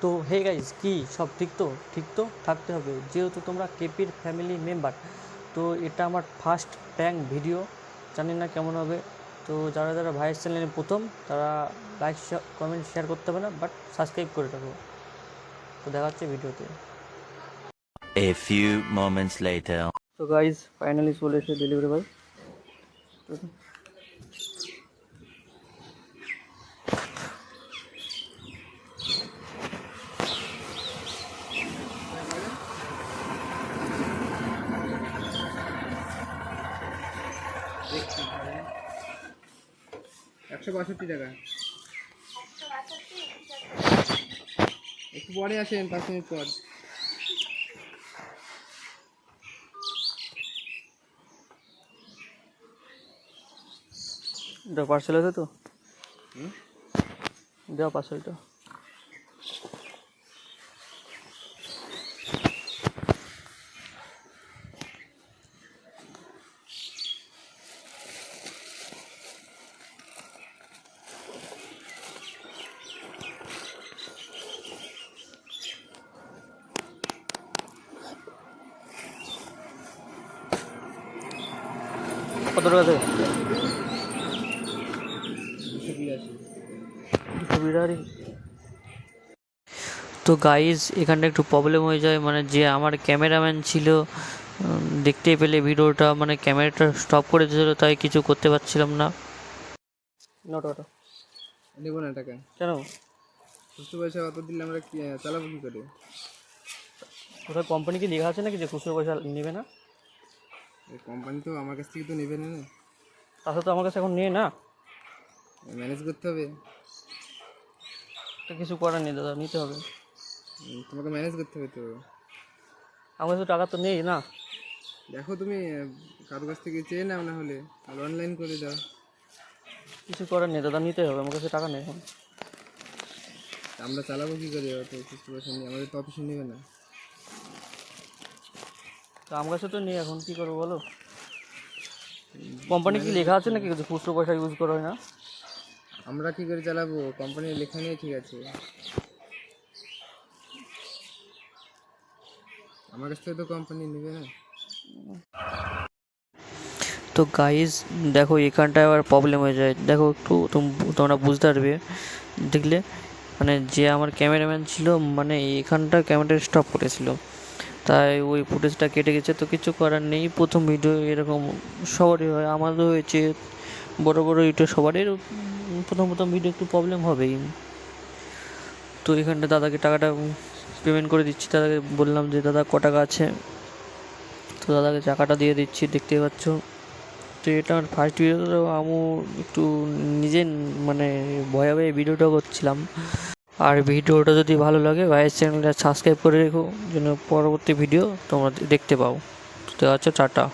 তো hey guys কি সব ঠিক তো থাকতে হবে, যেহেতু তোমরা কেপির ফ্যামিলি মেম্বার। তো এটা আমার ফার্স্ট প্র্যাঙ্ক ভিডিও, জানি না কেমন হবে। তো যারা যারা ভাইয়ের চ্যানেলে প্রথম, তারা লাইক কমেন্ট শেয়ার করতে হবে না, বাট সাবস্ক্রাইব করে রাখো। তো দেখা হচ্ছে ভিডিওতে। A few moments later. তো গাইজ ফাইনালি চলে এসে ডেলিভারি বয়। দেখছি 162 টাকা। একটু পরে আসেন, 5 মিনিট পর। এটা পার্সেল আছে তো, দেওয়া পার্সেলটা। কত টাকা দেবে? 282। তো গাইজ এখানটা একটু প্রবলেম হয়ে যায়, মানে যে আমার ক্যামেরাম্যান ছিল দেখতেই পেলে ভিডিওটা, মানে ক্যামেরাটা স্টপ করে দিয়েছিল, তাই কিছু করতে পারছিলাম না। নটা নেবো না টাকা। কেন? খুচরো পয়সা অত দিলে আমরা চালাবো কী করে? কোথায় কোম্পানি কি লেখা আছে নাকি যে খুচরো পয়সা নেবে না? এই কোম্পানি তো আমার কাছ থেকে তো নেবে না, তাছাড়া তো আমার কাছে এখন নিয়ে না, ম্যানেজ করতে হবে। তো কিছু করার নেই দাদা, নিতে হবে। তোমাকে ম্যানেজ করতে হবে তো। আমার কাছে টাকা তো নেই না। দেখো তুমি কারোর কাছ থেকে চেয়ে নাও, না হলে আর অনলাইন করে দাও। কিছু করার নেই দাদা, নিতে হবে, আমার কাছে টাকা নেই এখন। আমরা চালাবো কী করে অত খুচরো পয়সা নিয়ে? আমাদের তো অফিসে নেবে না। তো আমার কাছে তো নেই এখন, কী করবো বলো? কোম্পানি কি লেখা আছে নাকি যে খুচরো পয়সা ইউজ করা হয় না? আমরা কী করে চালাবো? কোম্পানির লেখা নেই, ঠিক আছে। আমার কাছ থেকে তো কোম্পানি নেবে না। তো গাইজ দেখো এখানটায় আবার প্রবলেম হয়ে যায়, দেখো একটু তোমরা বুঝতে পারবে দেখলে। মানে যে আমার ক্যামেরাম্যান ছিল, মানে এখানটা ক্যামেরাটা স্টপ করেছিল, তাই ওই ফুটেজটা কেটে গেছে। তো কিছু করার নেই, প্রথম ভিডিও এরকম সবারই হয়, আমারও হয়েছে, বড় বড় ইউটিউব সবারই প্রথম ভিডিও একটু প্রবলেম হবেই। তো এখানটা দাদাকে টাকাটা পেমেন্ট করে দিচ্ছি, দাদাকে বললাম যে দাদা ক টাকা আছে, তো দাদাকে টাকাটা দিয়ে দিচ্ছি, দেখতেই পাচ্ছ। তো এটা আমার ফার্স্ট ভিডিও, তো আমি একটু নিজে মানে ভয়ে ভয়ে ভিডিওটা করছিলাম। আর ভিডিওটা যদি ভালো লাগে ভাইয়ের চ্যানেলটা সাবস্ক্রাইব করে রেখো, যেন পরবর্তী ভিডিও তোমরা দেখতে পাও। তো আছে, টাটা।